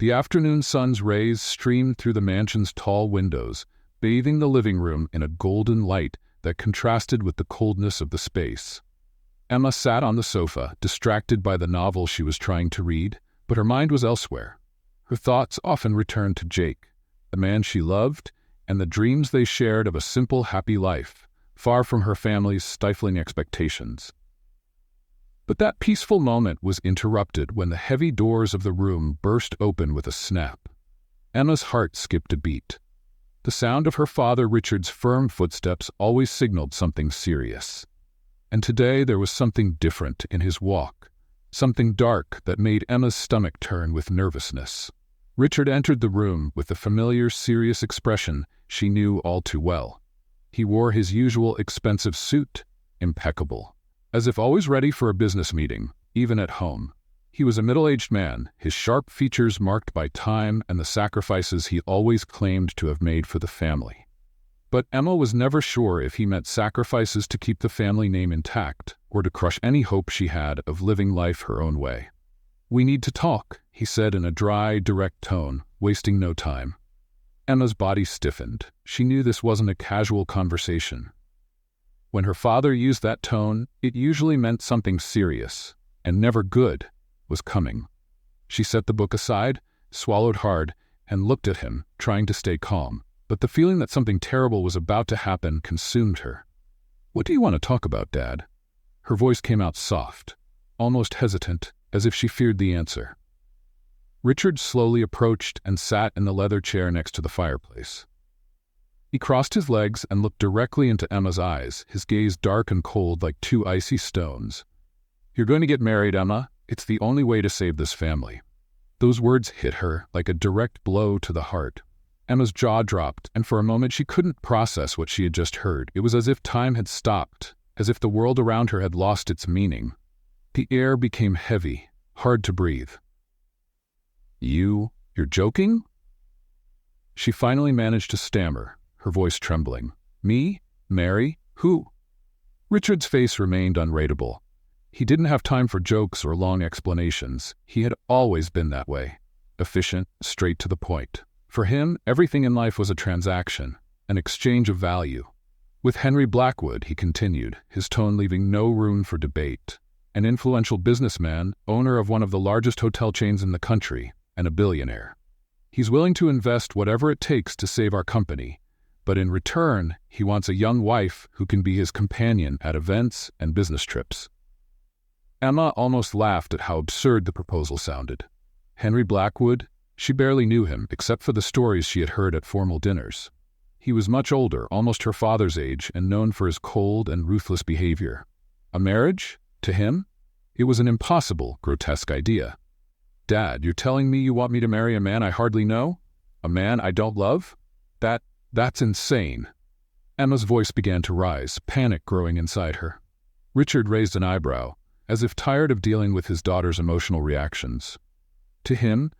The afternoon sun's rays streamed through the mansion's tall windows, bathing the living room in a golden light that contrasted with the coldness of the space. Emma sat on the sofa, distracted by the novel she was trying to read, but her mind was elsewhere. Her thoughts often returned to Jake, the man she loved, and the dreams they shared of a simple, happy life, far from her family's stifling expectations. But that peaceful moment was interrupted when the heavy doors of the room burst open with a snap. Emma's heart skipped a beat. The sound of her father Richard's firm footsteps always signaled something serious. And today there was something different in his walk, something dark that made Emma's stomach turn with nervousness. Richard entered the room with the familiar, serious expression she knew all too well. He wore his usual expensive suit, impeccable, as if always ready for a business meeting, even at home. He was a middle-aged man, his sharp features marked by time and the sacrifices he always claimed to have made for the family. But Emma was never sure if he meant sacrifices to keep the family name intact or to crush any hope she had of living life her own way. "We need to talk," he said in a dry, direct tone, wasting no time. Emma's body stiffened. She knew this wasn't a casual conversation. When her father used that tone, it usually meant something serious, and never good, was coming. She set the book aside, swallowed hard, and looked at him, trying to stay calm. But the feeling that something terrible was about to happen consumed her. "What do you want to talk about, Dad?" Her voice came out soft, almost hesitant, as if she feared the answer. Richard slowly approached and sat in the leather chair next to the fireplace. He crossed his legs and looked directly into Emma's eyes, his gaze dark and cold like two icy stones. "You're going to get married, Emma. It's the only way to save this family." Those words hit her like a direct blow to the heart. Emma's jaw dropped, and for a moment she couldn't process what she had just heard. It was as if time had stopped, as if the world around her had lost its meaning. The air became heavy, hard to breathe. You're joking?" She finally managed to stammer, her voice trembling. "Me? Marry? Who?" Richard's face remained unreadable. He didn't have time for jokes or long explanations. He had always been that way, efficient, straight to the point. For him, everything in life was a transaction, an exchange of value. With Henry Blackwood, he continued, his tone leaving no room for debate. An influential businessman, owner of one of the largest hotel chains in the country, and a billionaire. He's willing to invest whatever it takes to save our company, but in return, he wants a young wife who can be his companion at events and business trips. Emma almost laughed at how absurd the proposal sounded. Henry Blackwood? She barely knew him, except for the stories she had heard at formal dinners. He was much older, almost her father's age, and known for his cold and ruthless behavior. A marriage? To him? It was an impossible, grotesque idea. "Dad, you're telling me you want me to marry a man I hardly know? A man I don't love? That's insane." Emma's voice began to rise, panic growing inside her. Richard raised an eyebrow, as if tired of dealing with his daughter's emotional reactions. To him,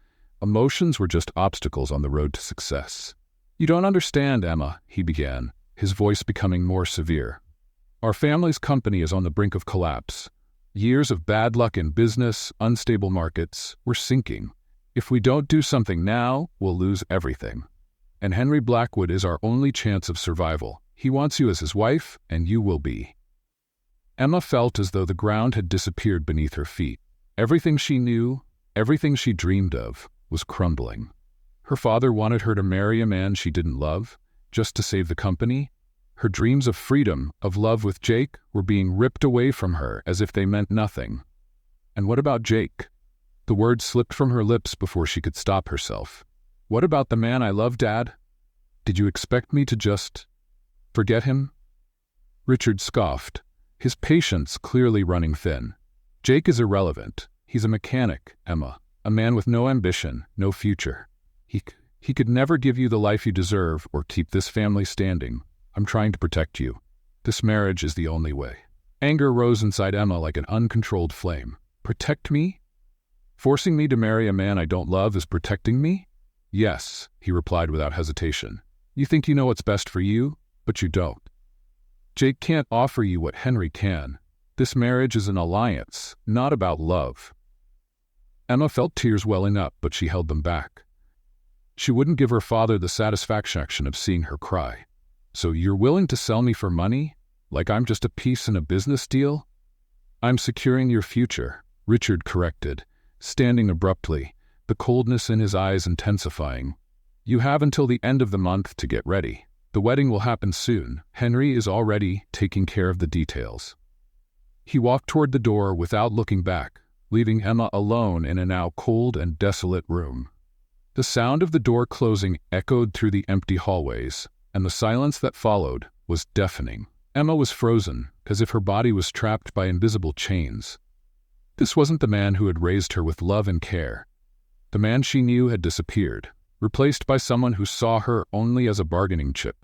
emotions were just obstacles on the road to success. "You don't understand, Emma," he began, his voice becoming more severe. "Our family's company is on the brink of collapse. Years of bad luck in business, unstable markets, we're sinking. If we don't do something now, we'll lose everything. And Henry Blackwood is our only chance of survival. He wants you as his wife, and you will be." Emma felt as though the ground had disappeared beneath her feet. Everything she knew, everything she dreamed of, was crumbling. Her father wanted her to marry a man she didn't love, just to save the company. Her dreams of freedom, of love with Jake, were being ripped away from her as if they meant nothing. And what about Jake? The words slipped from her lips before she could stop herself. "What about the man I love, Dad? Did you expect me to just forget him?" Richard scoffed, his patience clearly running thin. "Jake is irrelevant. He's a mechanic, Emma, a man with no ambition, no future. He could never give you the life you deserve or keep this family standing. I'm trying to protect you. This marriage is the only way." Anger rose inside Emma like an uncontrolled flame. "Protect me? Forcing me to marry a man I don't love is protecting me?" "Yes," he replied without hesitation. "You think you know what's best for you, but you don't. Jake can't offer you what Henry can. This marriage is an alliance, not about love." Emma felt tears welling up, but she held them back. She wouldn't give her father the satisfaction of seeing her cry. "So you're willing to sell me for money? Like I'm just a piece in a business deal?" "I'm securing your future," Richard corrected, standing abruptly, the coldness in his eyes intensifying. "You have until the end of the month to get ready. The wedding will happen soon. Henry is already taking care of the details." He walked toward the door without looking back, leaving Emma alone in a now cold and desolate room. The sound of the door closing echoed through the empty hallways, and the silence that followed was deafening. Emma was frozen, as if her body was trapped by invisible chains. This wasn't the man who had raised her with love and care. The man she knew had disappeared, replaced by someone who saw her only as a bargaining chip.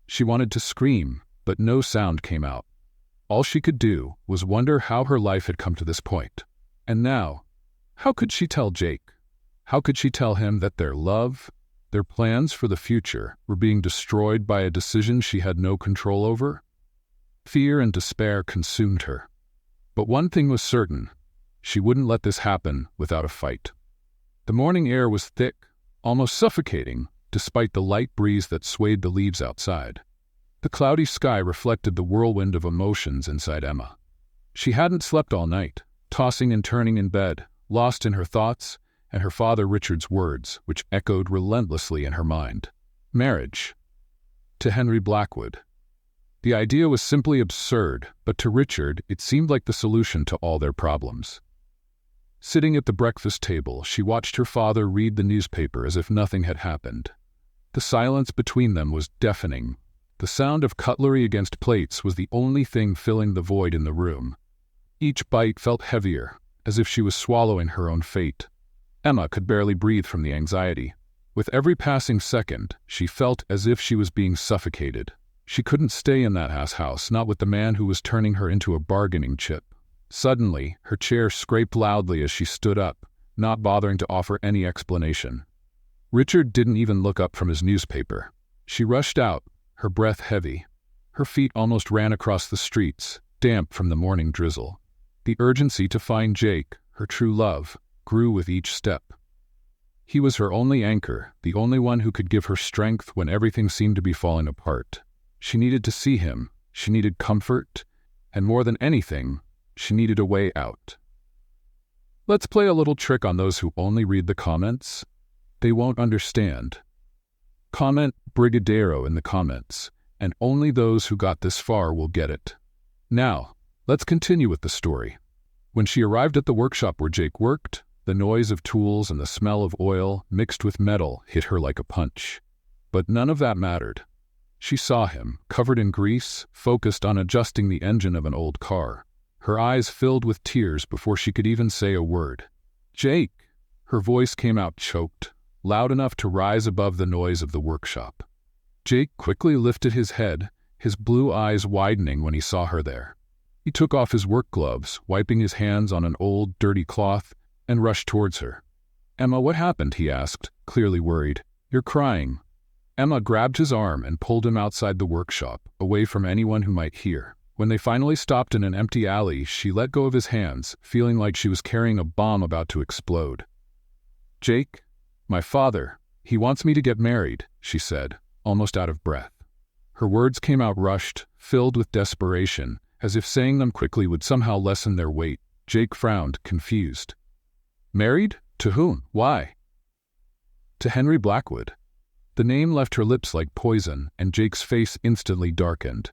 She wanted to scream, but no sound came out. All she could do was wonder how her life had come to this point. And now, how could she tell Jake? How could she tell him that their love, their plans for the future, were being destroyed by a decision she had no control over? Fear and despair consumed her. But one thing was certain: she wouldn't let this happen without a fight. The morning air was thick, almost suffocating, despite the light breeze that swayed the leaves outside. The cloudy sky reflected the whirlwind of emotions inside Emma. She hadn't slept all night, tossing and turning in bed, lost in her thoughts, and her father Richard's words, which echoed relentlessly in her mind. Marriage. To Henry Blackwood. The idea was simply absurd, but to Richard it seemed like the solution to all their problems. Sitting at the breakfast table, she watched her father read the newspaper as if nothing had happened. The silence between them was deafening. The sound of cutlery against plates was the only thing filling the void in the room. Each bite felt heavier, as if she was swallowing her own fate. Emma could barely breathe from the anxiety. With every passing second, she felt as if she was being suffocated. She couldn't stay in that house, not with the man who was turning her into a bargaining chip. Suddenly, her chair scraped loudly as she stood up, not bothering to offer any explanation. Richard didn't even look up from his newspaper. She rushed out, her breath heavy. Her feet almost ran across the streets, damp from the morning drizzle. The urgency to find Jake, her true love, grew with each step. He was her only anchor, the only one who could give her strength when everything seemed to be falling apart. She needed to see him, she needed comfort, and more than anything, she needed a way out. Let's play a little trick on those who only read the comments. They won't understand. Comment Brigadero in the comments, and only those who got this far will get it. Now, let's continue with the story. When she arrived at the workshop where Jake worked, the noise of tools and the smell of oil mixed with metal hit her like a punch. But none of that mattered. She saw him, covered in grease, focused on adjusting the engine of an old car. Her eyes filled with tears before she could even say a word. "Jake!" Her voice came out choked, loud enough to rise above the noise of the workshop. Jake quickly lifted his head, his blue eyes widening when he saw her there. He took off his work gloves, wiping his hands on an old, dirty cloth, and rushed towards her. "Emma, what happened?" he asked, clearly worried. "You're crying." Emma grabbed his arm and pulled him outside the workshop, away from anyone who might hear. When they finally stopped in an empty alley, she let go of his hands, feeling like she was carrying a bomb about to explode. "Jake, my father, he wants me to get married," she said, almost out of breath. Her words came out rushed, filled with desperation, as if saying them quickly would somehow lessen their weight. Jake frowned, confused. "Married? To whom? Why?" "To Henry Blackwood." The name left her lips like poison, and Jake's face instantly darkened.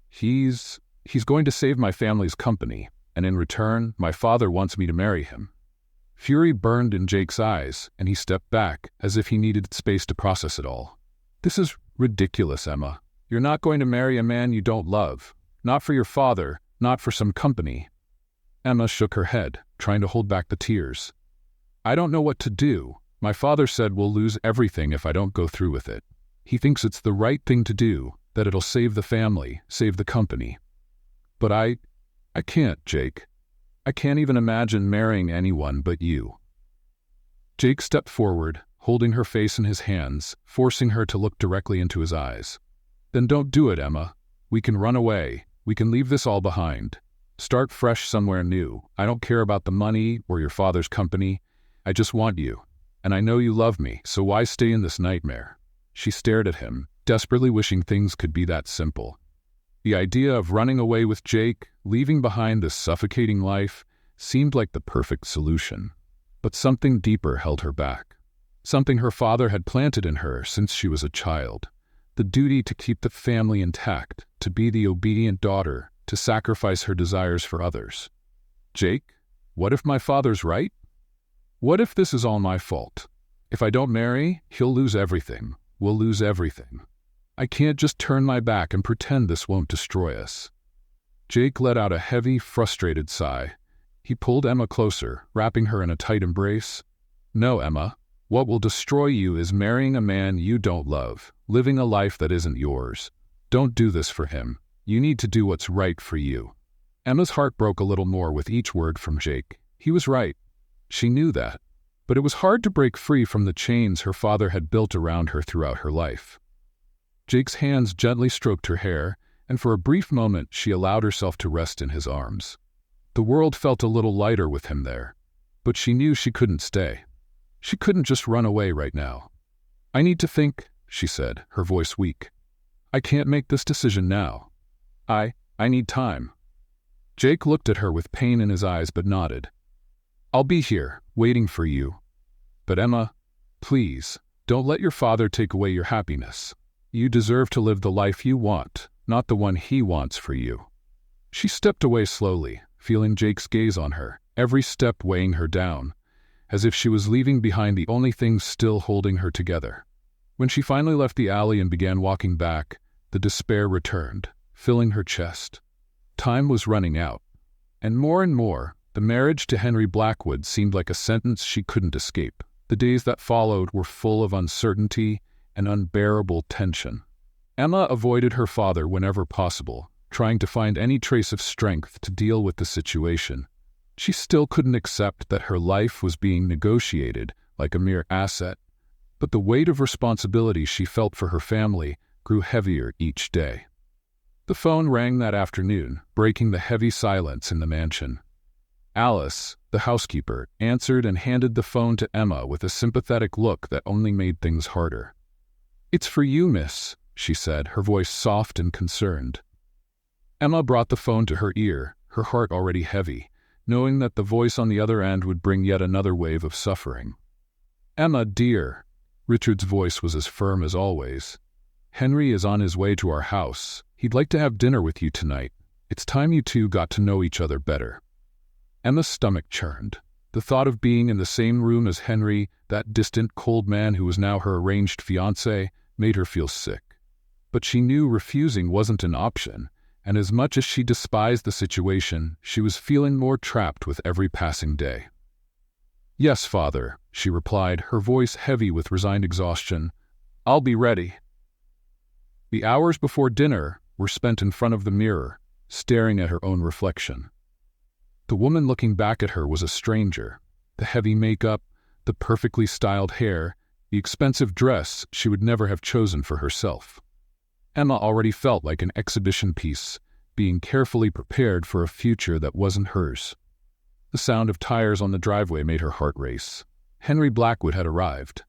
He's going to save my family's company, and in return, my father wants me to marry him." Fury burned in Jake's eyes, and he stepped back, as if he needed space to process it all. "This is ridiculous, Emma. You're not going to marry a man you don't love. Not for your father, not for some company." Emma shook her head, trying to hold back the tears. "I don't know what to do. My father said we'll lose everything if I don't go through with it. He thinks it's the right thing to do, that it'll save the family, save the company. But I can't, Jake. I can't even imagine marrying anyone but you." Jake stepped forward, holding her face in his hands, forcing her to look directly into his eyes. "Then don't do it, Emma. We can run away. We can leave this all behind. Start fresh somewhere new. I don't care about the money or your father's company. I just want you. And I know you love me, so why stay in this nightmare? She stared at him, desperately wishing things could be that simple. The idea of running away with Jake, leaving behind this suffocating life, seemed like the perfect solution. But something deeper held her back. Something her father had planted in her since she was a child. The duty to keep the family intact, to be the obedient daughter, to sacrifice her desires for others. Jake, what if my father's right? What if this is all my fault? If I don't marry, he'll lose everything. We'll lose everything. I can't just turn my back and pretend this won't destroy us. Jake let out a heavy, frustrated sigh. He pulled Emma closer, wrapping her in a tight embrace. No, Emma. What will destroy you is marrying a man you don't love, living a life that isn't yours. Don't do this for him. You need to do what's right for you. Emma's heart broke a little more with each word from Jake. He was right. She knew that. But it was hard to break free from the chains her father had built around her throughout her life. Jake's hands gently stroked her hair, and for a brief moment she allowed herself to rest in his arms. The world felt a little lighter with him there, but she knew she couldn't stay. She couldn't just run away right now. I need to think, she said, her voice weak. I can't make this decision now. I need time. Jake looked at her with pain in his eyes but nodded. I'll be here, waiting for you. But Emma, please, don't let your father take away your happiness. You deserve to live the life you want, not the one he wants for you. She stepped away slowly, feeling Jake's gaze on her, every step weighing her down, as if she was leaving behind the only things still holding her together. When she finally left the alley and began walking back, the despair returned, filling her chest. Time was running out. And more, the marriage to Henry Blackwood seemed like a sentence she couldn't escape. The days that followed were full of uncertainty and unbearable tension. Emma avoided her father whenever possible, trying to find any trace of strength to deal with the situation. She still couldn't accept that her life was being negotiated like a mere asset, but the weight of responsibility she felt for her family grew heavier each day. The phone rang that afternoon, breaking the heavy silence in the mansion. Alice, the housekeeper, answered and handed the phone to Emma with a sympathetic look that only made things harder. "It's for you, miss," she said, her voice soft and concerned. Emma brought the phone to her ear, her heart already heavy, knowing that the voice on the other end would bring yet another wave of suffering. "Emma, dear," Richard's voice was as firm as always. "Henry is on his way to our house. He'd like to have dinner with you tonight. It's time you two got to know each other better." Emma's stomach churned. The thought of being in the same room as Henry, that distant, cold man who was now her arranged fiancé, made her feel sick. But she knew refusing wasn't an option, and as much as she despised the situation, she was feeling more trapped with every passing day. "Yes, father," she replied, her voice heavy with resigned exhaustion. "I'll be ready." The hours before dinner were spent in front of the mirror, staring at her own reflection. The woman looking back at her was a stranger. The heavy makeup, the perfectly styled hair, the expensive dress she would never have chosen for herself. Emma already felt like an exhibition piece, being carefully prepared for a future that wasn't hers. The sound of tires on the driveway made her heart race. Henry Blackwood had arrived.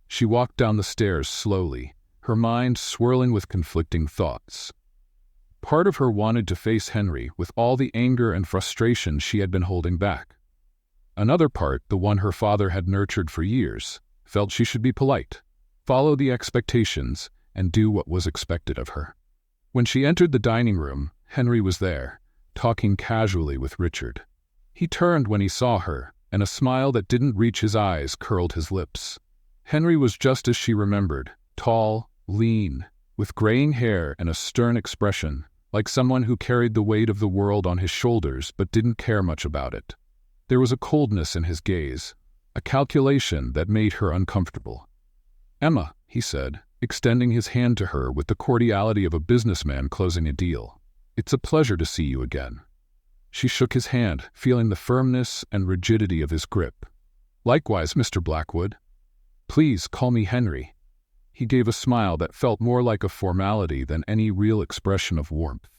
She walked down the stairs slowly, her mind swirling with conflicting thoughts. Part of her wanted to face Henry with all the anger and frustration she had been holding back. Another part, the one her father had nurtured for years, felt she should be polite, follow the expectations, and do what was expected of her. When she entered the dining room, Henry was there, talking casually with Richard. He turned when he saw her, and a smile that didn't reach his eyes curled his lips. Henry was just as she remembered, tall, lean, with graying hair and a stern expression, like someone who carried the weight of the world on his shoulders but didn't care much about it. There was a coldness in his gaze, a calculation that made her uncomfortable. "Emma," he said, extending his hand to her with the cordiality of a businessman closing a deal. "It's a pleasure to see you again." She shook his hand, feeling the firmness and rigidity of his grip. "Likewise, Mr. Blackwood. Please call me Henry." He gave a smile that felt more like a formality than any real expression of warmth.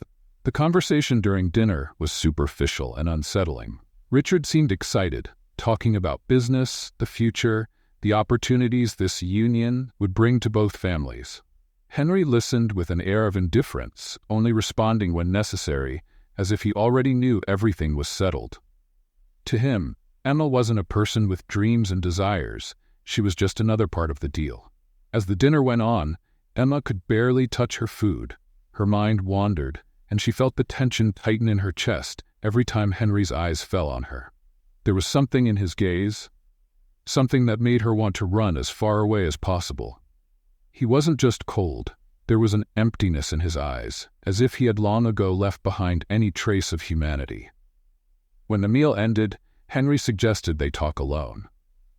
The conversation during dinner was superficial and unsettling. Richard seemed excited, talking about business, the future, the opportunities this union would bring to both families. Henry listened with an air of indifference, only responding when necessary, as if he already knew everything was settled. To him, Emma wasn't a person with dreams and desires. She was just another part of the deal. As the dinner went on, Emma could barely touch her food. Her mind wandered, and she felt the tension tighten in her chest every time Henry's eyes fell on her. There was something in his gaze, something that made her want to run as far away as possible. He wasn't just cold. There was an emptiness in his eyes, as if he had long ago left behind any trace of humanity. When the meal ended, Henry suggested they talk alone.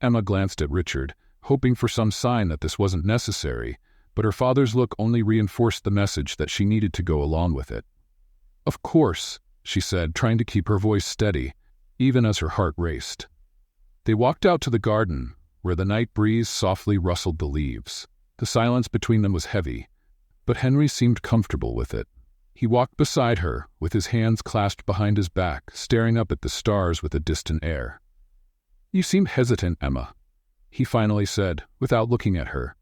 Emma glanced at Richard, hoping for some sign that this wasn't necessary, but her father's look only reinforced the message that she needed to go along with it. "Of course," she said, trying to keep her voice steady, even as her heart raced. They walked out to the garden, where the night breeze softly rustled the leaves. The silence between them was heavy, but Henry seemed comfortable with it. He walked beside her, with his hands clasped behind his back, staring up at the stars with a distant air. "You seem hesitant, Emma," he finally said, without looking at her.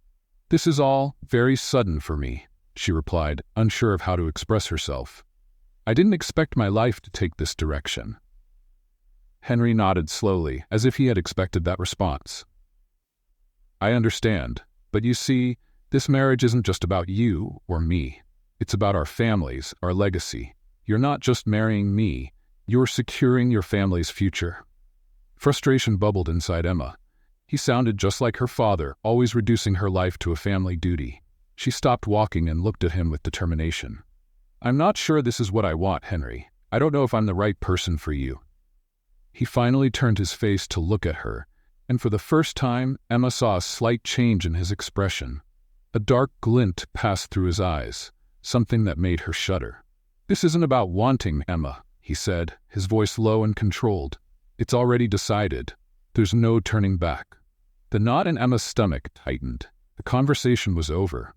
"This is all very sudden for me," she replied, unsure of how to express herself. "I didn't expect my life to take this direction." Henry nodded slowly, as if he had expected that response. "I understand, but you see, this marriage isn't just about you or me. It's about our families, our legacy. You're not just marrying me, you're securing your family's future." Frustration bubbled inside Emma. He sounded just like her father, always reducing her life to a family duty. She stopped walking and looked at him with determination. "I'm not sure this is what I want, Henry. I don't know if I'm the right person for you." He finally turned his face to look at her, and for the first time, Emma saw a slight change in his expression. A dark glint passed through his eyes, something that made her shudder. "This isn't about wanting, Emma," he said, his voice low and controlled. "It's already decided. There's no turning back." The knot in Emma's stomach tightened. The conversation was over.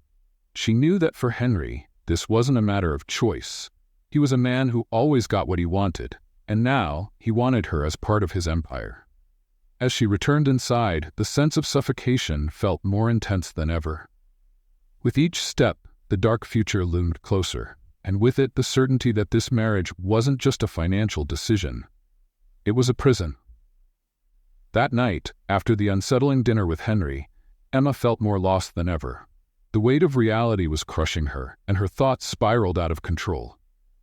She knew that for Henry, this wasn't a matter of choice. He was a man who always got what he wanted, and now he wanted her as part of his empire. As she returned inside, the sense of suffocation felt more intense than ever. With each step, the dark future loomed closer, and with it the certainty that this marriage wasn't just a financial decision. It was a prison. That night, after the unsettling dinner with Henry, Emma felt more lost than ever. The weight of reality was crushing her, and her thoughts spiraled out of control.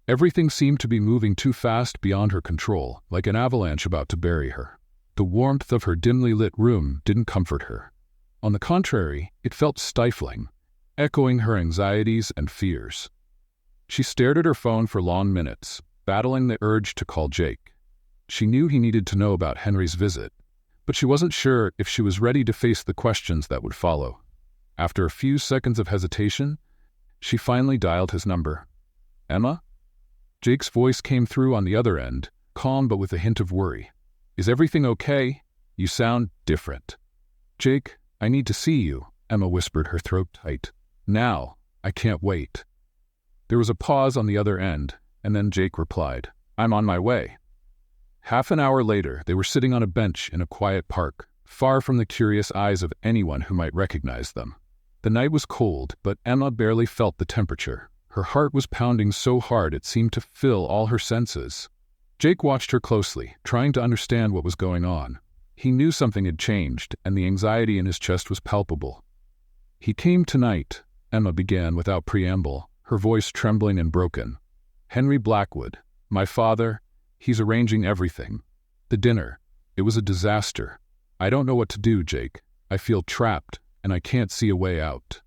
Everything seemed to be moving too fast beyond her control, like an avalanche about to bury her. The warmth of her dimly lit room didn't comfort her. On the contrary, it felt stifling, echoing her anxieties and fears. She stared at her phone for long minutes, battling the urge to call Jake. She knew he needed to know about Henry's visit, but she wasn't sure if she was ready to face the questions that would follow. After a few seconds of hesitation, she finally dialed his number. "Emma?" Jake's voice came through on the other end, calm but with a hint of worry. "Is everything okay? You sound different." "Jake, I need to see you," Emma whispered, her throat tight. "Now. I can't wait." There was a pause on the other end, and then Jake replied, "I'm on my way." Half an hour later, they were sitting on a bench in a quiet park, far from the curious eyes of anyone who might recognize them. The night was cold, but Emma barely felt the temperature. Her heart was pounding so hard it seemed to fill all her senses. Jake watched her closely, trying to understand what was going on. He knew something had changed, and the anxiety in his chest was palpable. "He came tonight," Emma began without preamble, her voice trembling and broken. "Henry Blackwood, my father, he's arranging everything. The dinner, it was a disaster. I don't know what to do, Jake. I feel trapped, and I can't see a way out."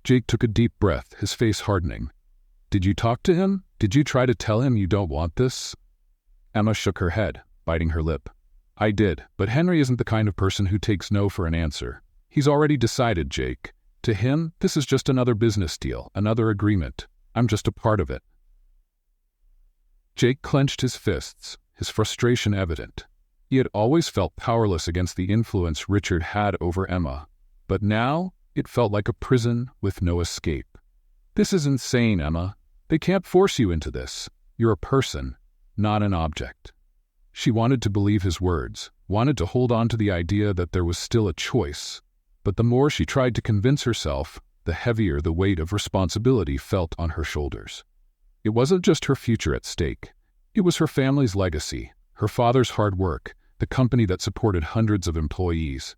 Jake took a deep breath, his face hardening. "Did you talk to him? Did you try to tell him you don't want this?" Emma shook her head, biting her lip. "I did, but Henry isn't the kind of person who takes no for an answer. He's already decided, Jake. To him, this is just another business deal, another agreement. I'm just a part of it." Jake clenched his fists, his frustration evident. He had always felt powerless against the influence Richard had over Emma, but now it felt like a prison with no escape. "This is insane, Emma. They can't force you into this. You're a person, not an object." She wanted to believe his words, wanted to hold on to the idea that there was still a choice. But the more she tried to convince herself, the heavier the weight of responsibility felt on her shoulders. It wasn't just her future at stake. It was her family's legacy, her father's hard work, the company that supported hundreds of employees.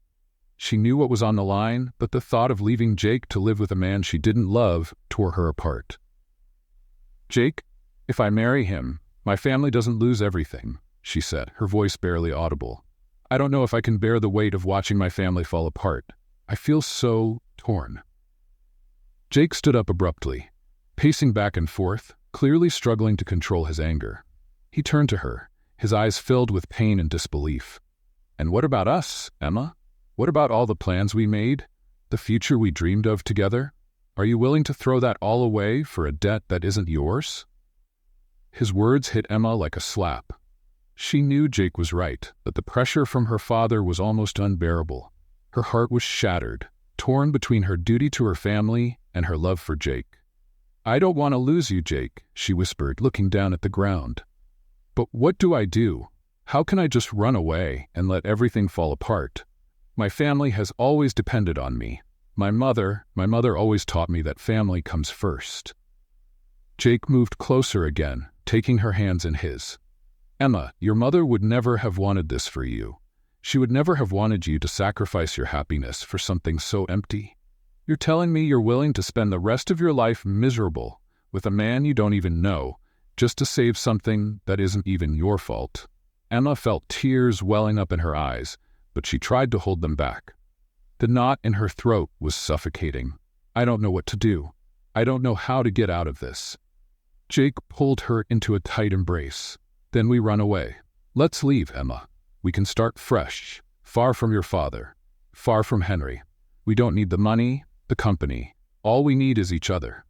She knew what was on the line, but the thought of leaving Jake to live with a man she didn't love tore her apart. "Jake, if I marry him, my family doesn't lose everything," she said, her voice barely audible. "I don't know if I can bear the weight of watching my family fall apart. I feel so torn." Jake stood up abruptly, pacing back and forth, clearly struggling to control his anger. He turned to her, his eyes filled with pain and disbelief. "And what about us, Emma? What about all the plans we made? The future we dreamed of together? Are you willing to throw that all away for a debt that isn't yours?" His words hit Emma like a slap. She knew Jake was right, but the pressure from her father was almost unbearable. Her heart was shattered, torn between her duty to her family and her love for Jake. "I don't want to lose you, Jake," she whispered, looking down at the ground. "But what do I do? How can I just run away and let everything fall apart? My family has always depended on me. My mother always taught me that family comes first." Jake moved closer again, taking her hands in his. "Emma, your mother would never have wanted this for you. She would never have wanted you to sacrifice your happiness for something so empty. You're telling me you're willing to spend the rest of your life miserable with a man you don't even know, just to save something that isn't even your fault." Emma felt tears welling up in her eyes, but she tried to hold them back. The knot in her throat was suffocating. "I don't know what to do. I don't know how to get out of this." Jake pulled her into a tight embrace. "Then we run away. Let's leave, Emma. We can start fresh, far from your father, far from Henry. We don't need the money, the company. All we need is each other."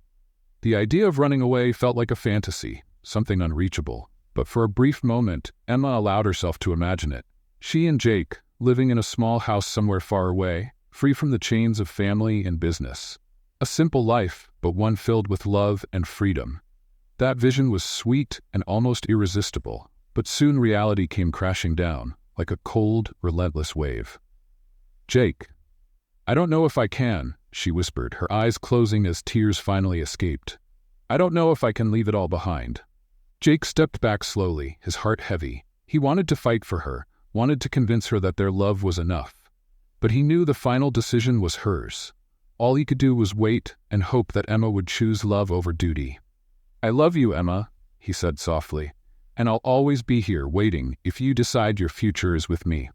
The idea of running away felt like a fantasy, something unreachable. But for a brief moment, Emma allowed herself to imagine it. She and Jake, living in a small house somewhere far away, free from the chains of family and business. A simple life, but one filled with love and freedom. That vision was sweet and almost irresistible, but soon reality came crashing down, like a cold, relentless wave. "Jake, I don't know if I can," she whispered, her eyes closing as tears finally escaped. "I don't know if I can leave it all behind." Jake stepped back slowly, his heart heavy. He wanted to fight for her, wanted to convince her that their love was enough. But he knew the final decision was hers. All he could do was wait and hope that Emma would choose love over duty. "I love you, Emma," he said softly, "and I'll always be here waiting if you decide your future is with me."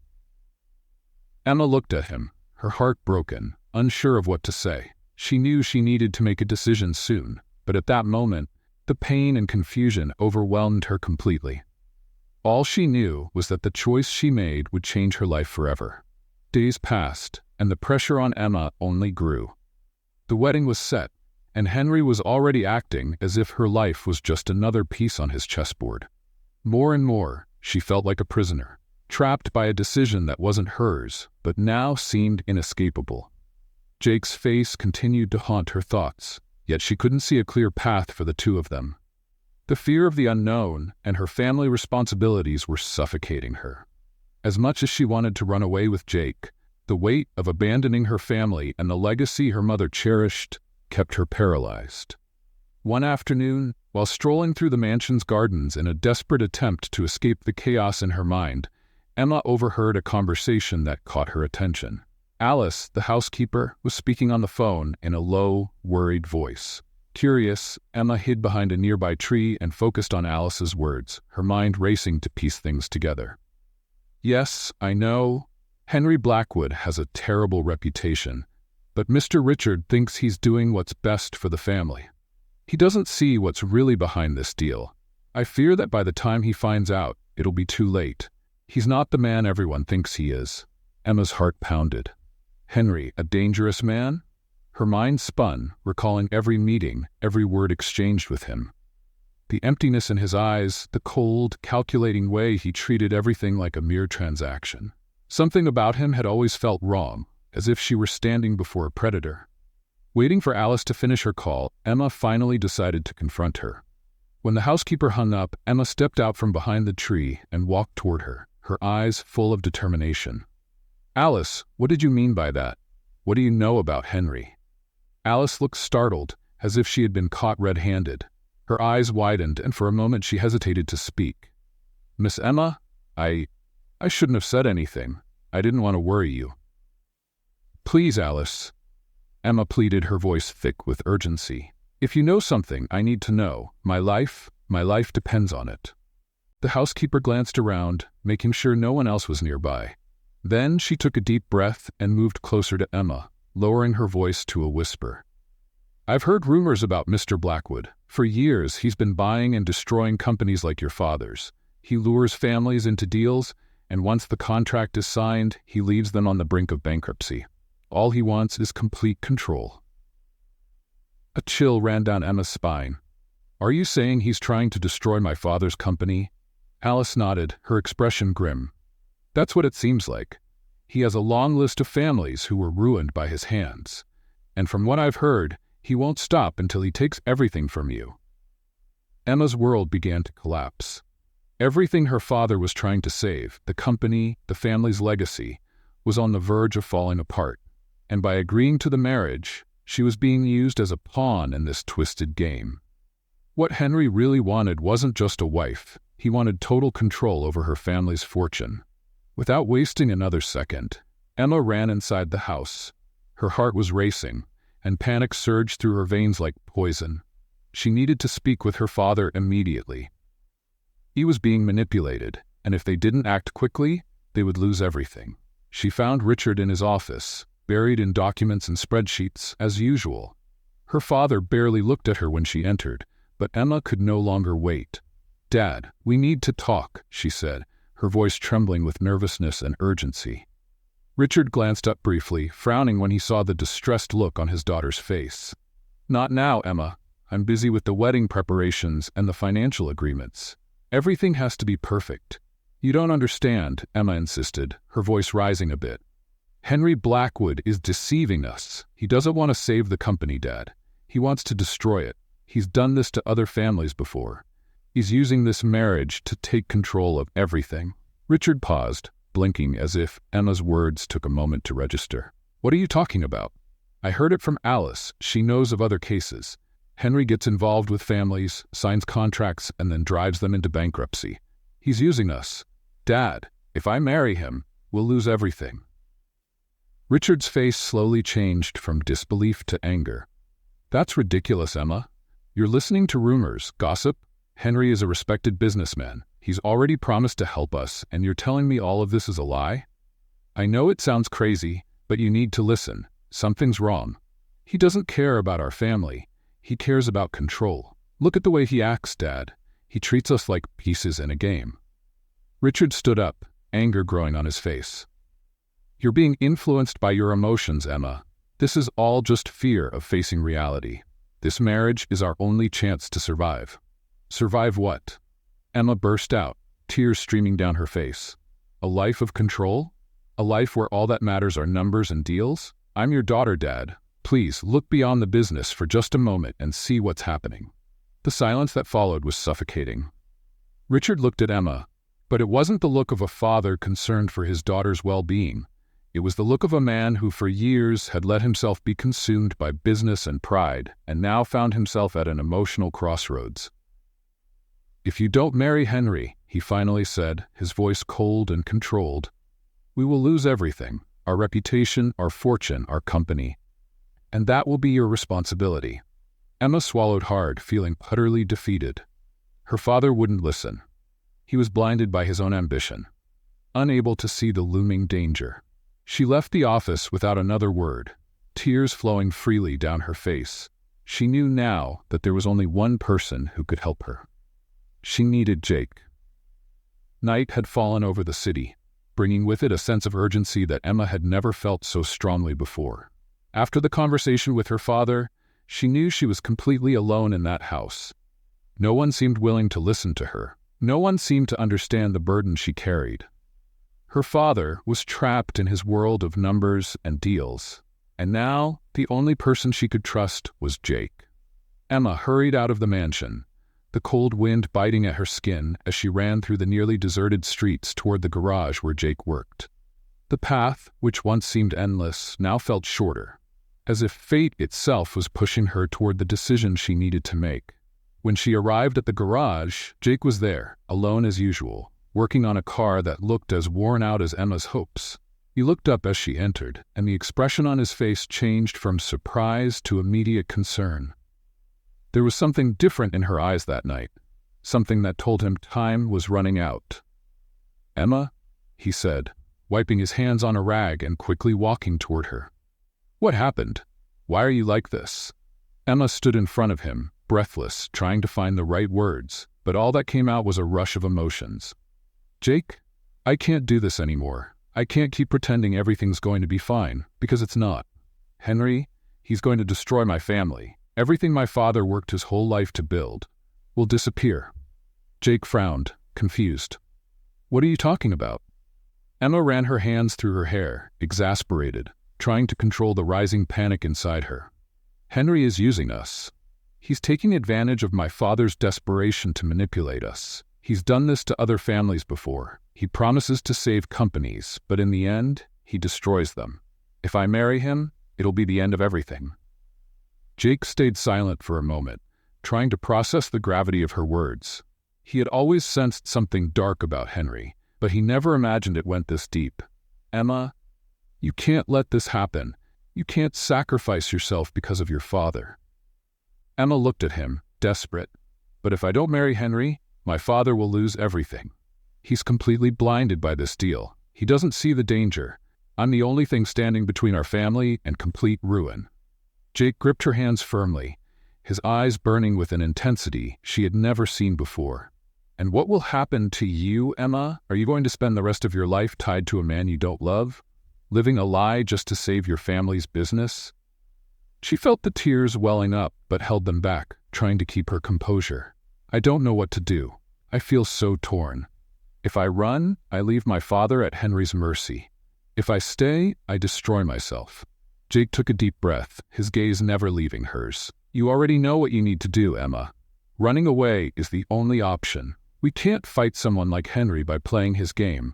Emma looked at him, her heart broken, unsure of what to say. She knew she needed to make a decision soon, but at that moment, the pain and confusion overwhelmed her completely. All she knew was that the choice she made would change her life forever. Days passed, and the pressure on Emma only grew. The wedding was set, and Henry was already acting as if her life was just another piece on his chessboard. More and more, she felt like a prisoner, trapped by a decision that wasn't hers, but now seemed inescapable. Jake's face continued to haunt her thoughts, yet she couldn't see a clear path for the two of them. The fear of the unknown and her family responsibilities were suffocating her. As much as she wanted to run away with Jake, the weight of abandoning her family and the legacy her mother cherished kept her paralyzed. One afternoon, while strolling through the mansion's gardens in a desperate attempt to escape the chaos in her mind, Emma overheard a conversation that caught her attention. Alice, the housekeeper, was speaking on the phone in a low, worried voice. Curious, Emma hid behind a nearby tree and focused on Alice's words, her mind racing to piece things together. "Yes, I know. Henry Blackwood has a terrible reputation, but Mr. Richard thinks he's doing what's best for the family. He doesn't see what's really behind this deal. I fear that by the time he finds out, it'll be too late. He's not the man everyone thinks he is." Emma's heart pounded. Henry, a dangerous man? Her mind spun, recalling every meeting, every word exchanged with him. The emptiness in his eyes, the cold, calculating way he treated everything like a mere transaction. Something about him had always felt wrong, as if she were standing before a predator. Waiting for Alice to finish her call, Emma finally decided to confront her. When the housekeeper hung up, Emma stepped out from behind the tree and walked toward her, her eyes full of determination. "Alice, what did you mean by that? What do you know about Henry?" Alice looked startled, as if she had been caught red-handed. Her eyes widened, and for a moment she hesitated to speak. "Miss Emma, I shouldn't have said anything. I didn't want to worry you." "Please, Alice," Emma pleaded, her voice thick with urgency. "If you know something I need to know, my life depends on it." The housekeeper glanced around, making sure no one else was nearby. Then she took a deep breath and moved closer to Emma, lowering her voice to a whisper. "I've heard rumors about Mr. Blackwood. For years he's been buying and destroying companies like your father's. He lures families into deals, and once the contract is signed, he leaves them on the brink of bankruptcy. All he wants is complete control." A chill ran down Emma's spine. "Are you saying he's trying to destroy my father's company?" Alice nodded, her expression grim. "That's what it seems like. He has a long list of families who were ruined by his hands. And from what I've heard, he won't stop until he takes everything from you." Emma's world began to collapse. Everything her father was trying to save, the company, the family's legacy, was on the verge of falling apart. And by agreeing to the marriage, she was being used as a pawn in this twisted game. What Henry really wanted wasn't just a wife. He wanted total control over her family's fortune. Without wasting another second, Emma ran inside the house. Her heart was racing, and panic surged through her veins like poison. She needed to speak with her father immediately. He was being manipulated, and if they didn't act quickly, they would lose everything. She found Richard in his office, buried in documents and spreadsheets, as usual. Her father barely looked at her when she entered, but Emma could no longer wait. "Dad, we need to talk," she said, her voice trembling with nervousness and urgency. Richard glanced up briefly, frowning when he saw the distressed look on his daughter's face. "Not now, Emma. I'm busy with the wedding preparations and the financial agreements. Everything has to be perfect." "You don't understand," Emma insisted, her voice rising a bit. "Henry Blackwood is deceiving us. He doesn't want to save the company, Dad. He wants to destroy it. He's done this to other families before. He's using this marriage to take control of everything." Richard paused, blinking as if Emma's words took a moment to register. "What are you talking about?" "I heard it from Alice. She knows of other cases. Henry gets involved with families, signs contracts, and then drives them into bankruptcy. He's using us. Dad, if I marry him, we'll lose everything." Richard's face slowly changed from disbelief to anger. "That's ridiculous, Emma. You're listening to rumors, gossip. Henry is a respected businessman. He's already promised to help us, and you're telling me all of this is a lie? I know it sounds crazy, but you need to listen. Something's wrong. He doesn't care about our family. He cares about control. Look at the way he acts, Dad. He treats us like pieces in a game." Richard stood up, anger growing on his face. "You're being influenced by your emotions, Emma. This is all just fear of facing reality. This marriage is our only chance to survive." "Survive what?" Emma burst out, tears streaming down her face. "A life of control? A life where all that matters are numbers and deals? I'm your daughter, Dad. Please look beyond the business for just a moment and see what's happening." The silence that followed was suffocating. Richard looked at Emma, but it wasn't the look of a father concerned for his daughter's well-being. It was the look of a man who for years had let himself be consumed by business and pride, and now found himself at an emotional crossroads. "If you don't marry Henry," he finally said, his voice cold and controlled, "we will lose everything, our reputation, our fortune, our company. And that will be your responsibility." Emma swallowed hard, feeling utterly defeated. Her father wouldn't listen. He was blinded by his own ambition, unable to see the looming danger. She left the office without another word, tears flowing freely down her face. She knew now that there was only one person who could help her. She needed Jake. Night had fallen over the city, bringing with it a sense of urgency that Emma had never felt so strongly before. After the conversation with her father, she knew she was completely alone in that house. No one seemed willing to listen to her. No one seemed to understand the burden she carried. Her father was trapped in his world of numbers and deals, and now the only person she could trust was Jake. Emma hurried out of the mansion, the cold wind biting at her skin as she ran through the nearly deserted streets toward the garage where Jake worked. The path, which once seemed endless, now felt shorter, as if fate itself was pushing her toward the decision she needed to make. When she arrived at the garage, Jake was there, alone as usual, working on a car that looked as worn out as Emma's hopes. He looked up as she entered, and the expression on his face changed from surprise to immediate concern. There was something different in her eyes that night, something that told him time was running out. "Emma?" he said, wiping his hands on a rag and quickly walking toward her. "What happened? Why are you like this?" Emma stood in front of him, breathless, trying to find the right words, but all that came out was a rush of emotions. "Jake, I can't do this anymore. I can't keep pretending everything's going to be fine, because it's not. Henry, he's going to destroy my family. Everything my father worked his whole life to build will disappear." Jake frowned, confused. "What are you talking about?" Emma ran her hands through her hair, exasperated, trying to control the rising panic inside her. "Henry is using us. He's taking advantage of my father's desperation to manipulate us. He's done this to other families before. He promises to save companies, but in the end, he destroys them. If I marry him, it'll be the end of everything." Jake stayed silent for a moment, trying to process the gravity of her words. He had always sensed something dark about Henry, but he never imagined it went this deep. "Emma, you can't let this happen. You can't sacrifice yourself because of your father." Emma looked at him, desperate. "But if I don't marry Henry, my father will lose everything. He's completely blinded by this deal. He doesn't see the danger. I'm the only thing standing between our family and complete ruin." Jake gripped her hands firmly, his eyes burning with an intensity she had never seen before. "And what will happen to you, Emma? Are you going to spend the rest of your life tied to a man you don't love? Living a lie just to save your family's business?" She felt the tears welling up, but held them back, trying to keep her composure. "I don't know what to do. I feel so torn. If I run, I leave my father at Henry's mercy. If I stay, I destroy myself." Jake took a deep breath, his gaze never leaving hers. "You already know what you need to do, Emma. Running away is the only option. We can't fight someone like Henry by playing his game,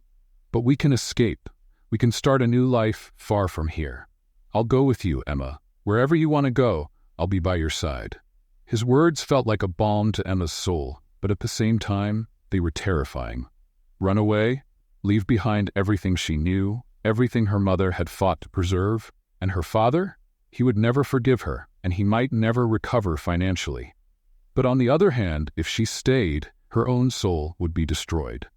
but we can escape. We can start a new life far from here. I'll go with you, Emma. Wherever you want to go, I'll be by your side." His words felt like a balm to Emma's soul, but at the same time, they were terrifying. Run away? Leave behind everything she knew, everything her mother had fought to preserve? And her father? He would never forgive her, and he might never recover financially. But on the other hand, if she stayed, her own soul would be destroyed.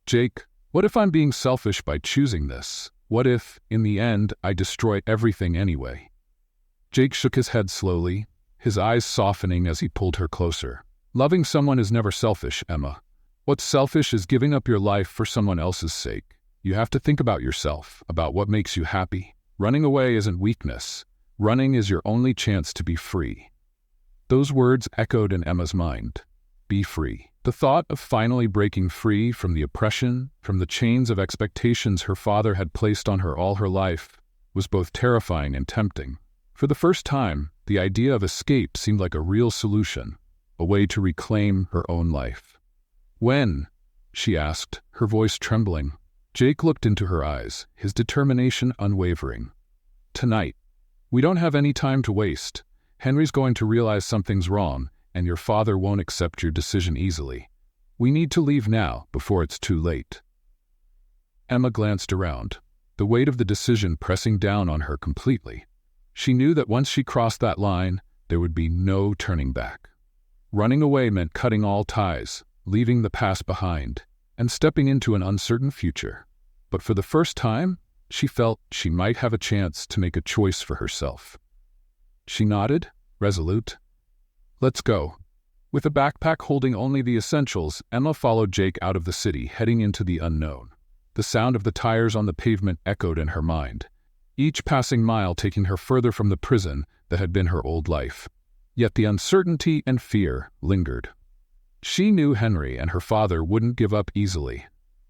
"Jake, what if I'm being selfish by choosing this? What if, in the end, I destroy everything anyway?" Jake shook his head slowly, his eyes softening as he pulled her closer. "Loving someone is never selfish, Emma. What's selfish is giving up your life for someone else's sake. You have to think about yourself, about what makes you happy. Running away isn't weakness. Running is your only chance to be free." Those words echoed in Emma's mind. Be free. The thought of finally breaking free from the oppression, from the chains of expectations her father had placed on her all her life, was both terrifying and tempting. For the first time, the idea of escape seemed like a real solution, a way to reclaim her own life. "When?" she asked, her voice trembling. Jake looked into her eyes, his determination unwavering. "Tonight. We don't have any time to waste. Henry's going to realize something's wrong, and your father won't accept your decision easily. We need to leave now, before it's too late." Emma glanced around, the weight of the decision pressing down on her completely. She knew that once she crossed that line, there would be no turning back. Running away meant cutting all ties, leaving the past behind, and stepping into an uncertain future. But for the first time, she felt she might have a chance to make a choice for herself. She nodded, resolute. "Let's go." With a backpack holding only the essentials, Emma followed Jake out of the city, heading into the unknown. The sound of the tires on the pavement echoed in her mind, each passing mile taking her further from the prison that had been her old life. Yet the uncertainty and fear lingered. She knew Henry and her father wouldn't give up easily.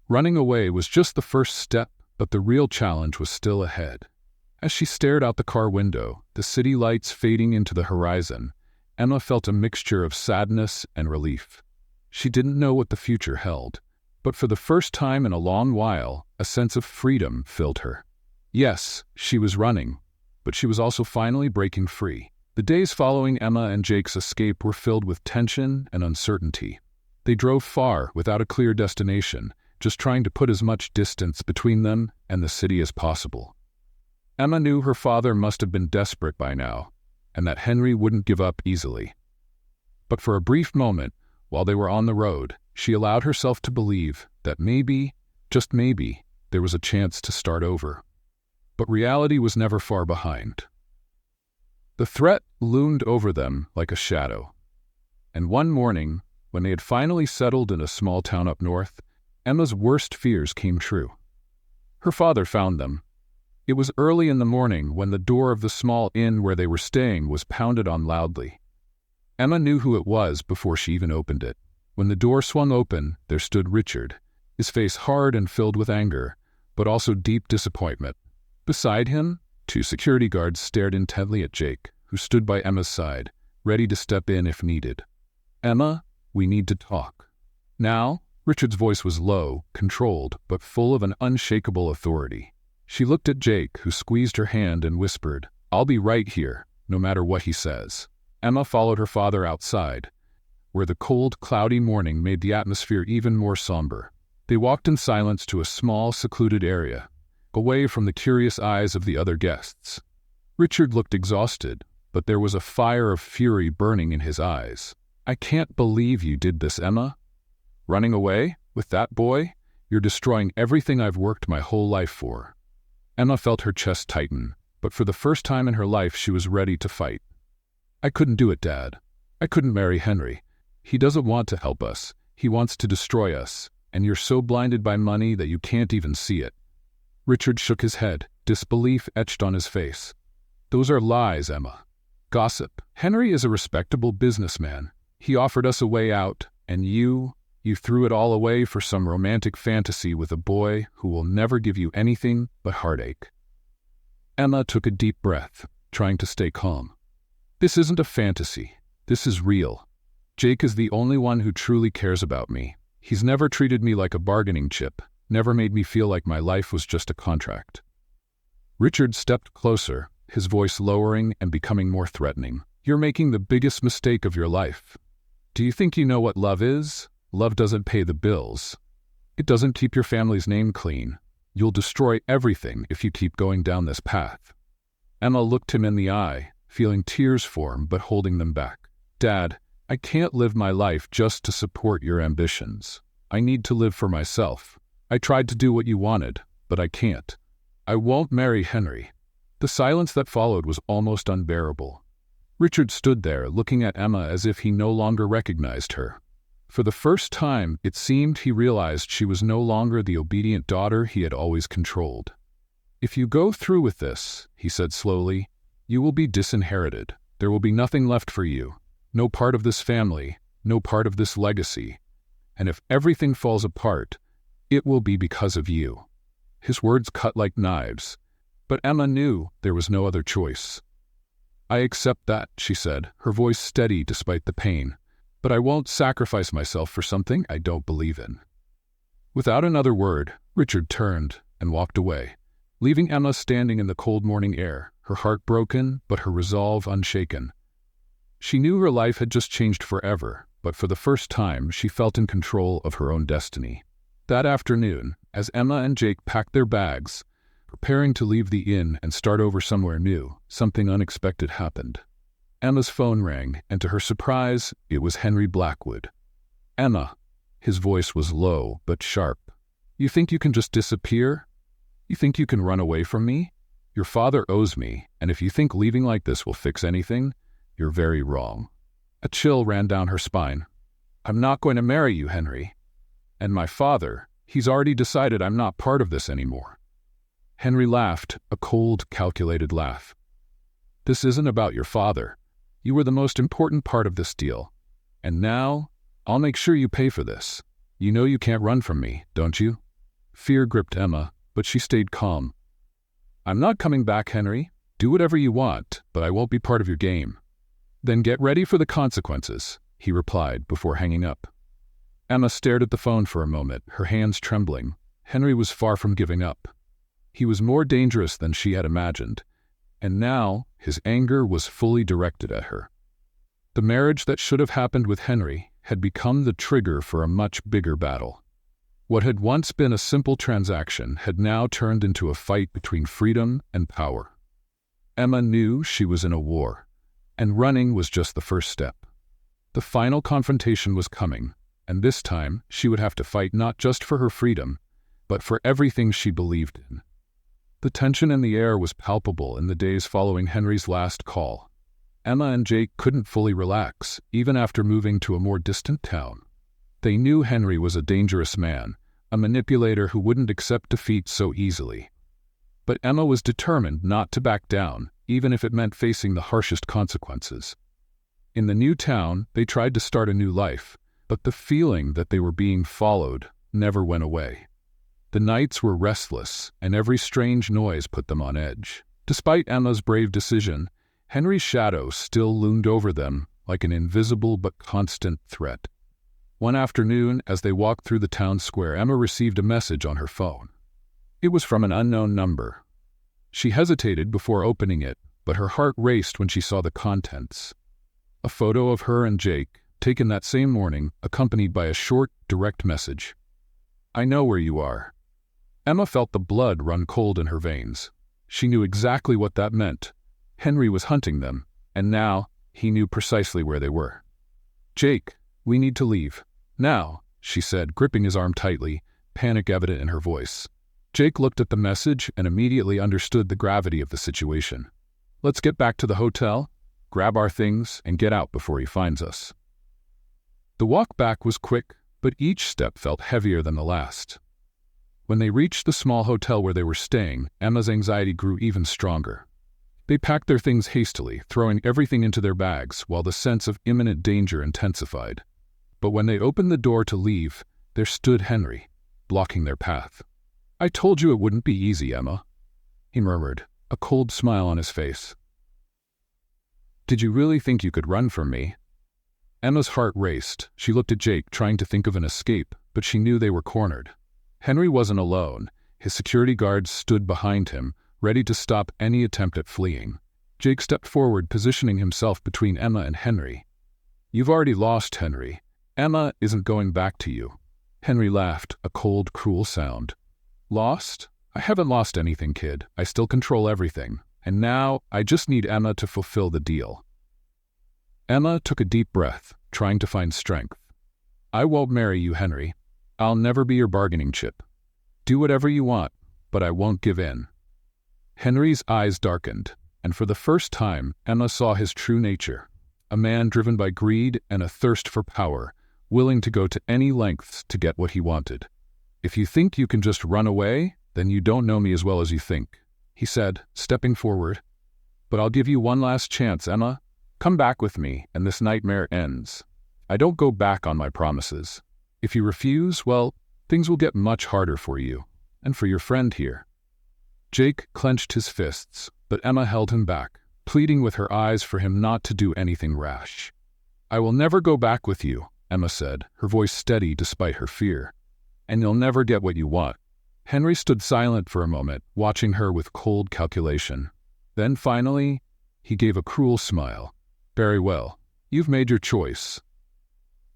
Running away was just the first step, but the real challenge was still ahead. As she stared out the car window, the city lights fading into the horizon, Emma felt a mixture of sadness and relief. She didn't know what the future held, but for the first time in a long while, a sense of freedom filled her. Yes, she was running, but she was also finally breaking free. The days following Emma and Jake's escape were filled with tension and uncertainty. They drove far without a clear destination, just trying to put as much distance between them and the city as possible. Emma knew her father must have been desperate by now, and that Henry wouldn't give up easily. But for a brief moment, while they were on the road, she allowed herself to believe that maybe, just maybe, there was a chance to start over. But reality was never far behind. The threat loomed over them like a shadow. And one morning, when they had finally settled in a small town up north, Emma's worst fears came true. Her father found them. It was early in the morning when the door of the small inn where they were staying was pounded on loudly. Emma knew who it was before she even opened it. When the door swung open, there stood Richard, his face hard and filled with anger, but also deep disappointment. Beside him, 2 security guards stared intently at Jake, who stood by Emma's side, ready to step in if needed. "Emma, we need to talk." Now, Richard's voice was low, controlled, but full of an unshakable authority. She looked at Jake, who squeezed her hand and whispered, "I'll be right here, no matter what he says." Emma followed her father outside, where the cold, cloudy morning made the atmosphere even more somber. They walked in silence to a small, secluded area, away from the curious eyes of the other guests. Richard looked exhausted, but there was a fire of fury burning in his eyes. "I can't believe you did this, Emma. Running away? With that boy? You're destroying everything I've worked my whole life for." Emma felt her chest tighten, but for the first time in her life she was ready to fight. "I couldn't do it, Dad. I couldn't marry Henry. He doesn't want to help us. He wants to destroy us, and you're so blinded by money that you can't even see it." Richard shook his head, disbelief etched on his face. "Those are lies, Emma. Gossip. Henry is a respectable businessman. He offered us a way out, and you threw it all away for some romantic fantasy with a boy who will never give you anything but heartache." Emma took a deep breath, trying to stay calm. "This isn't a fantasy. This is real. Jake is the only one who truly cares about me. He's never treated me like a bargaining chip, never made me feel like my life was just a contract." Richard stepped closer, his voice lowering and becoming more threatening. "You're making the biggest mistake of your life. Do you think you know what love is? Love doesn't pay the bills. It doesn't keep your family's name clean. You'll destroy everything if you keep going down this path." Emma looked him in the eye, feeling tears form but holding them back. "Dad, I can't live my life just to support your ambitions. I need to live for myself. I tried to do what you wanted, but I can't. I won't marry Henry." The silence that followed was almost unbearable. Richard stood there, looking at Emma as if he no longer recognized her. For the first time, it seemed he realized she was no longer the obedient daughter he had always controlled. "If you go through with this," he said slowly, "you will be disinherited. There will be nothing left for you. No part of this family, no part of this legacy. And if everything falls apart, it will be because of you." His words cut like knives, but Emma knew there was no other choice. "I accept that," she said, her voice steady despite the pain. "But I won't sacrifice myself for something I don't believe in." Without another word, Richard turned and walked away, leaving Emma standing in the cold morning air, her heart broken but her resolve unshaken. She knew her life had just changed forever, but for the first time she felt in control of her own destiny. That afternoon, as Emma and Jake packed their bags, preparing to leave the inn and start over somewhere new, something unexpected happened. Emma's phone rang, and to her surprise, it was Henry Blackwood. "Emma," his voice was low but sharp, "you think you can just disappear? You think you can run away from me? Your father owes me, and if you think leaving like this will fix anything, you're very wrong." A chill ran down her spine. "I'm not going to marry you, Henry. And my father, he's already decided I'm not part of this anymore." Henry laughed, a cold, calculated laugh. "This isn't about your father. You were the most important part of this deal. And now, I'll make sure you pay for this. You know you can't run from me, don't you?" Fear gripped Emma, but she stayed calm. "I'm not coming back, Henry. Do whatever you want, but I won't be part of your game." "Then get ready for the consequences," he replied before hanging up. Emma stared at the phone for a moment, her hands trembling. Henry was far from giving up. He was more dangerous than she had imagined, and now his anger was fully directed at her. The marriage that should have happened with Henry had become the trigger for a much bigger battle. What had once been a simple transaction had now turned into a fight between freedom and power. Emma knew she was in a war, and running was just the first step. The final confrontation was coming, and this time she would have to fight not just for her freedom, but for everything she believed in. The tension in the air was palpable in the days following Henry's last call. Emma and Jake couldn't fully relax, even after moving to a more distant town. They knew Henry was a dangerous man, a manipulator who wouldn't accept defeat so easily. But Emma was determined not to back down, even if it meant facing the harshest consequences. In the new town, they tried to start a new life, but the feeling that they were being followed never went away. The nights were restless, and every strange noise put them on edge. Despite Emma's brave decision, Henry's shadow still loomed over them like an invisible but constant threat. One afternoon, as they walked through the town square, Emma received a message on her phone. It was from an unknown number. She hesitated before opening it, but her heart raced when she saw the contents. A photo of her and Jake, taken that same morning, accompanied by a short, direct message. "I know where you are." Emma felt the blood run cold in her veins. She knew exactly what that meant. Henry was hunting them, and now he knew precisely where they were. "Jake, we need to leave. Now," she said, gripping his arm tightly, panic evident in her voice. Jake looked at the message and immediately understood the gravity of the situation. "Let's get back to the hotel, grab our things, and get out before he finds us." The walk back was quick, but each step felt heavier than the last. When they reached the small hotel where they were staying, Emma's anxiety grew even stronger. They packed their things hastily, throwing everything into their bags, while the sense of imminent danger intensified. But when they opened the door to leave, there stood Henry, blocking their path. "I told you it wouldn't be easy, Emma," he murmured, a cold smile on his face. "Did you really think you could run from me?" Emma's heart raced. She looked at Jake, trying to think of an escape, but she knew they were cornered. Henry wasn't alone. His security guards stood behind him, ready to stop any attempt at fleeing. Jake stepped forward, positioning himself between Emma and Henry. "You've already lost, Henry. Emma isn't going back to you." Henry laughed, a cold, cruel sound. "Lost? I haven't lost anything, kid. I still control everything. And now, I just need Emma to fulfill the deal." Emma took a deep breath, trying to find strength. "I won't marry you, Henry. I'll never be your bargaining chip. Do whatever you want, but I won't give in." Henry's eyes darkened, and for the first time, Emma saw his true nature. A man driven by greed and a thirst for power, willing to go to any lengths to get what he wanted. "If you think you can just run away, then you don't know me as well as you think," he said, stepping forward. "But I'll give you one last chance, Emma. Come back with me, and this nightmare ends. I don't go back on my promises. If you refuse, well, things will get much harder for you, and for your friend here." Jake clenched his fists, but Emma held him back, pleading with her eyes for him not to do anything rash. "I will never go back with you," Emma said, her voice steady despite her fear. "And you'll never get what you want." Henry stood silent for a moment, watching her with cold calculation. Then finally, he gave a cruel smile. "Very well. You've made your choice."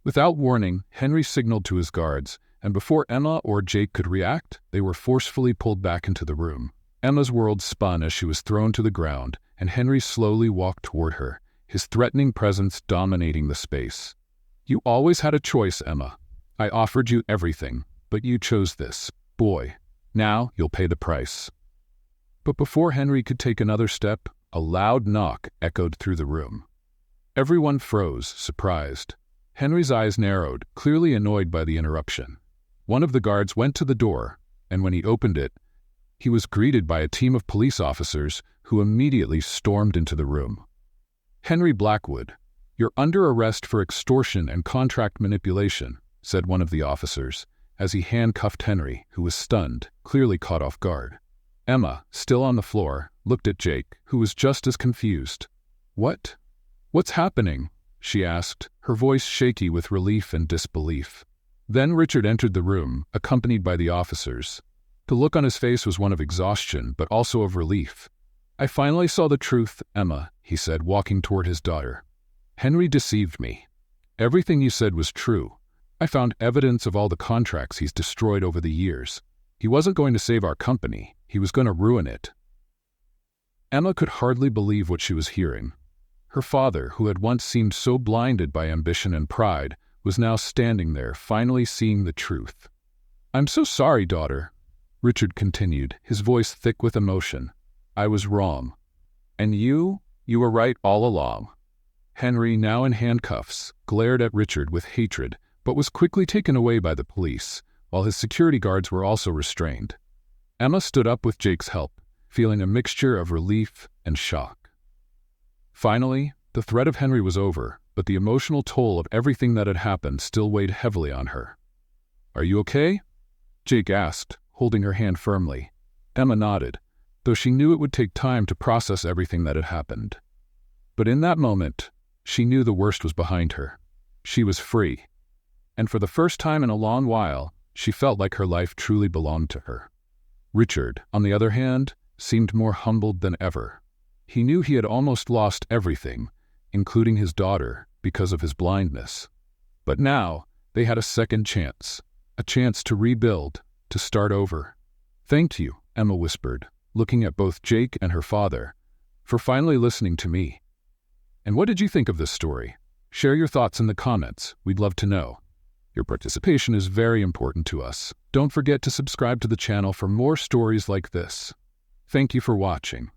Without warning, Henry signaled to his guards, and before Emma or Jake could react, they were forcefully pulled back into the room. Emma's world spun as she was thrown to the ground, and Henry slowly walked toward her, his threatening presence dominating the space. "You always had a choice, Emma. I offered you everything, but you chose this. Boy, now you'll pay the price." But before Henry could take another step, a loud knock echoed through the room. Everyone froze, surprised. Henry's eyes narrowed, clearly annoyed by the interruption. One of the guards went to the door, and when he opened it, he was greeted by a team of police officers who immediately stormed into the room. "Henry Blackwood, you're under arrest for extortion and contract manipulation," said one of the officers, as he handcuffed Henry, who was stunned, clearly caught off guard. Emma, still on the floor, looked at Jake, who was just as confused. What "What's happening?" she asked, her voice shaky with relief and disbelief. Then Richard entered the room, accompanied by the officers. The look on his face was one of exhaustion, but also of relief. "I finally saw the truth, Emma," he said, walking toward his daughter. "Henry deceived me. Everything you said was true. I found evidence of all the contracts he's destroyed over the years. He wasn't going to save our company. He was going to ruin it." Emma could hardly believe what she was hearing. Her father, who had once seemed so blinded by ambition and pride, was now standing there, finally seeing the truth. "I'm so sorry, daughter," Richard continued, his voice thick with emotion. "I was wrong. And you were right all along." Henry, now in handcuffs, glared at Richard with hatred, but was quickly taken away by the police, while his security guards were also restrained. Emma stood up with Jake's help, feeling a mixture of relief and shock. Finally, the threat of Henry was over, but the emotional toll of everything that had happened still weighed heavily on her. "Are you okay?" Jake asked, holding her hand firmly. Emma nodded, though she knew it would take time to process everything that had happened. But in that moment, she knew the worst was behind her. She was free. And for the first time in a long while, she felt like her life truly belonged to her. Richard, on the other hand, seemed more humbled than ever. He knew he had almost lost everything, including his daughter, because of his blindness. But now, they had a second chance, a chance to rebuild, to start over. "Thank you," Emma whispered, looking at both Jake and her father, "for finally listening to me." And what did you think of this story? Share your thoughts in the comments. We'd love to know. Your participation is very important to us. Don't forget to subscribe to the channel for more stories like this. Thank you for watching.